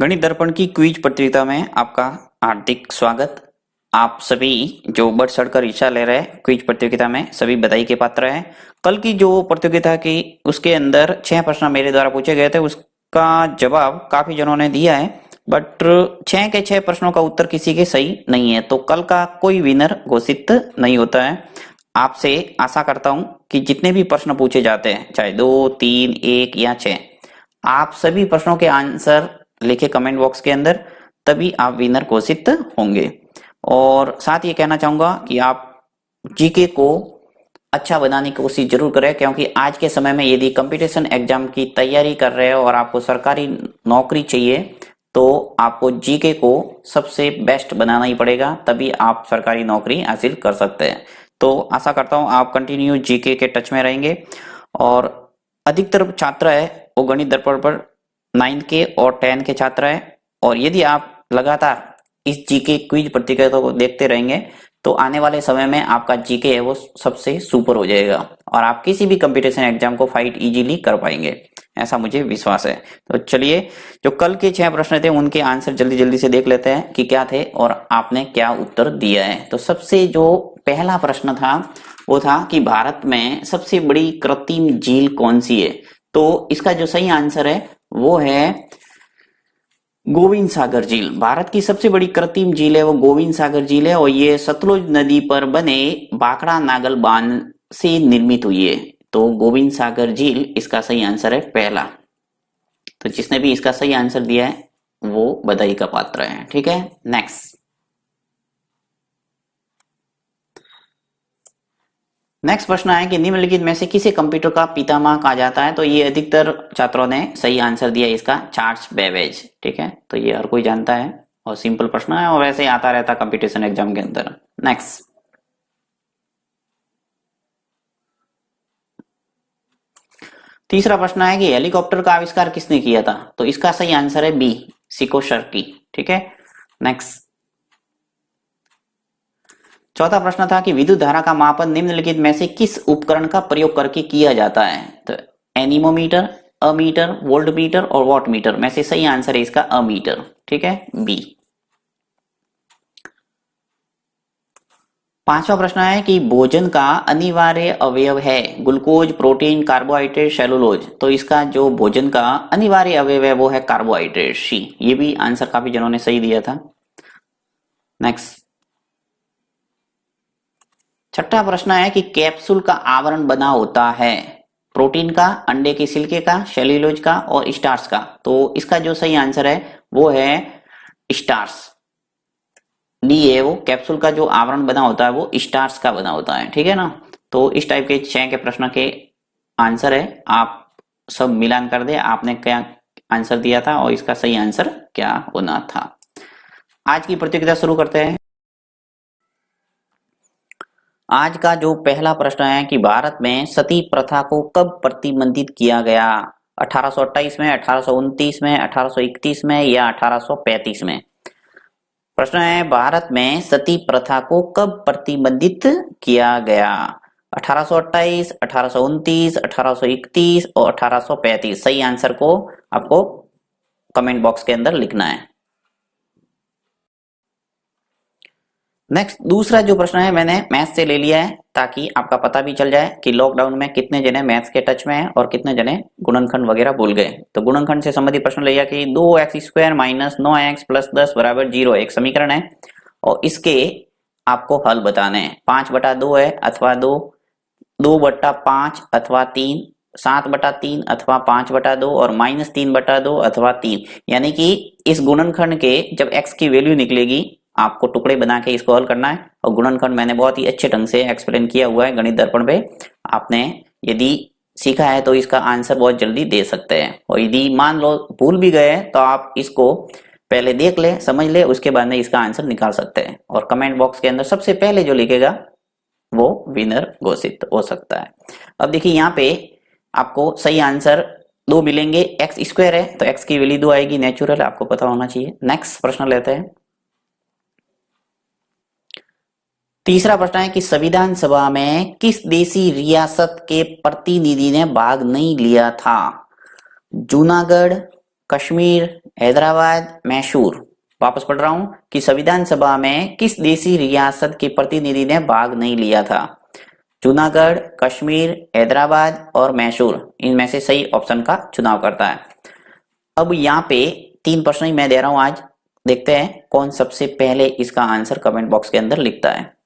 गणित दर्पण की क्विज प्रतियोगिता में आपका हार्दिक स्वागत। आप सभी जो बढ़ चढ़कर हिस्सा ले रहे हैं क्विज प्रतियोगिता में सभी बधाई के पात्र हैं। कल की जो प्रतियोगिता की उसके अंदर 6 प्रश्न मेरे द्वारा पूछे गए थे, उसका जवाब काफी जनों ने दिया है, बट 6 के 6 प्रश्नों का उत्तर किसी के सही नहीं है, तो कल का कोई विनर घोषित नहीं होता है। आपसे आशा करता हूं कि जितने भी प्रश्न पूछे जाते हैं, चाहे 2, 3, 1 या 6, आप सभी प्रश्नों के आंसर लिखे कमेंट बॉक्स के अंदर, तभी आप विनर घोषित होंगे। और साथ ये कहना चाहूंगा कि आप जीके को अच्छा बनाने की कोशिश जरूर करें, क्योंकि आज के समय में यदि कंपटीशन एग्जाम की तैयारी कर रहे हो और आपको सरकारी नौकरी चाहिए, तो आपको जीके को सबसे बेस्ट बनाना ही पड़ेगा, तभी आप सरकारी नौकरी हासिल कर सकते हैं। तो आशा करता हूं आप कंटिन्यू जीके के टच में रहेंगे। और अधिकतर छात्र है वो गणित दर्पण पर 9 के और 10 के छात्र हैं, और यदि आप लगातार इस जीके क्विज प्रतियोगिता को देखते रहेंगे तो आने वाले समय में आपका जीके है वो सबसे सुपर हो जाएगा और आप किसी भी कंपटीशन एग्जाम को फाइट इजीली कर पाएंगे, ऐसा मुझे विश्वास है। तो चलिए, जो कल के 6 प्रश्न थे उनके आंसर जल्दी जल्दी से देख लेते हैं कि क्या थे और आपने क्या उत्तर दिया है। तो सबसे जो पहला प्रश्न था वो था कि भारत में सबसे बड़ी कृत्रिम झील कौन सी है। तो इसका जो सही आंसर है वो है गोविंद सागर झील। भारत की सबसे बड़ी कृत्रिम झील है वो गोविंद सागर झील है, और ये सतलुज नदी पर बने बाकड़ा नागल बांध से निर्मित हुई है। तो गोविंद सागर झील इसका सही आंसर है पहला। तो जिसने भी इसका सही आंसर दिया है वो बधाई का पात्र है। ठीक है, नेक्स्ट प्रश्न है कि निम्नलिखित में से किसे कंप्यूटर का पितामह कहा जाता है। तो ये अधिकतर छात्रों ने सही आंसर दिया इसका, चार्ल्स बेबेज। ठीक है, तो ये हर कोई जानता है और सिंपल प्रश्न है और वैसे ही आता रहता है कंपटीशन एग्जाम के अंदर। नेक्स्ट, तीसरा प्रश्न है कि हेलीकॉप्टर का आविष्कार किसने किया था। तो इसका सही आंसर है बी, सिकोसर्की। ठीक है, नेक्स्ट, चौथा प्रश्न था कि विद्युत धारा का मापन निम्नलिखित में से किस उपकरण का प्रयोग करके किया जाता है। तो एनीमोमीटर, अमीटर, वोल्ट मीटर और वॉट मीटर में से सही आंसर है इसका अमीटर। ठीक है, बी। पांचवा प्रश्न है कि भोजन का अनिवार्य अवयव है ग्लूकोज, प्रोटीन, कार्बोहाइड्रेट, सेलुलोज। तो इसका जो भोजन का अनिवार्य अवयव है वो है कार्बोहाइड्रेट, सी। ये भी आंसर काफी जनों ने सही दिया था। नेक्स्ट, छठा प्रश्न है कि कैप्सूल का आवरण बना होता है प्रोटीन का, अंडे के छिलके का, सेल्यूलोज का और स्टार्च का। तो इसका जो सही आंसर है वो है स्टार्च, डी है। वो कैप्सूल का जो आवरण बना होता है वो स्टार्च का बना होता है। ठीक है ना, तो इस टाइप के 6 के प्रश्न के आंसर है, आप सब मिलान कर दे आपने क्या आंसर दिया था और इसका सही आंसर क्या होना था। आज की प्रतियोगिता शुरू करते हैं। आज का जो पहला प्रश्न है कि भारत में सती प्रथा को कब प्रतिबंधित किया गया। 1828 में, 1829 में, 1831 में या 1835 में। प्रश्न है भारत में सती प्रथा को कब प्रतिबंधित किया गया। 1828, 1829, 1831 और 1835। सही आंसर को आपको कमेंट बॉक्स के अंदर लिखना है। नेक्स्ट, दूसरा जो प्रश्न है मैंने मैथ्स से ले लिया है ताकि आपका पता भी चल जाए कि लॉकडाउन में कितने जने मैथ्स के टच में हैं और कितने जने गुणनखंड वगैरह भूल गए। तो गुणनखंड से संबंधित प्रश्न लिया कि 2x² माइनस 9x प्लस 10 बराबर 0 एक समीकरण है और इसके आपको हल बताने हैं। 5/2 है अथवा 2, 2/5 अथवा 3, 7/3 अथवा 5/2 और -3/2 अथवा 3। यानी कि इस गुणनखंड के जब x की वैल्यू निकलेगी आपको टुकड़े बना के इसको हल करना है। और गुणनखंड मैंने बहुत ही अच्छे ढंग से एक्सप्लेन किया हुआ है गणित दर्पण पे, आपने यदि सीखा है तो इसका आंसर बहुत जल्दी दे सकते हैं। और यदि मान लो भूल भी गए तो आप इसको पहले देख ले, समझ ले, उसके बाद में इसका आंसर निकाल सकते हैं। और कमेंट बॉक्स के अंदर सबसे पहले जो लिखेगा वो विनर घोषित हो सकता है। अब देखिए यहाँ पे आपको सही आंसर 2 मिलेंगे। x² है तो x की वैल्यू 2 आएगी, नेचुरल, आपको पता होना चाहिए। नेक्स्ट प्रश्न लेते हैं। तीसरा प्रश्न है कि संविधान सभा में किस देशी रियासत के प्रतिनिधि ने भाग नहीं लिया था। जूनागढ़, कश्मीर, हैदराबाद, मैसूर। वापस पढ़ रहा हूं कि संविधान सभा में किस देशी रियासत के प्रतिनिधि ने भाग नहीं लिया था? जूनागढ़, कश्मीर, हैदराबाद और मैसूर। इनमें से सही ऑप्शन का चुनाव करता है। अब यहाँ पे 3 प्रश्न ही मैं दे रहा हूं आज। देखते हैं कौन सबसे पहले इसका आंसर कमेंट बॉक्स के अंदर लिखता है।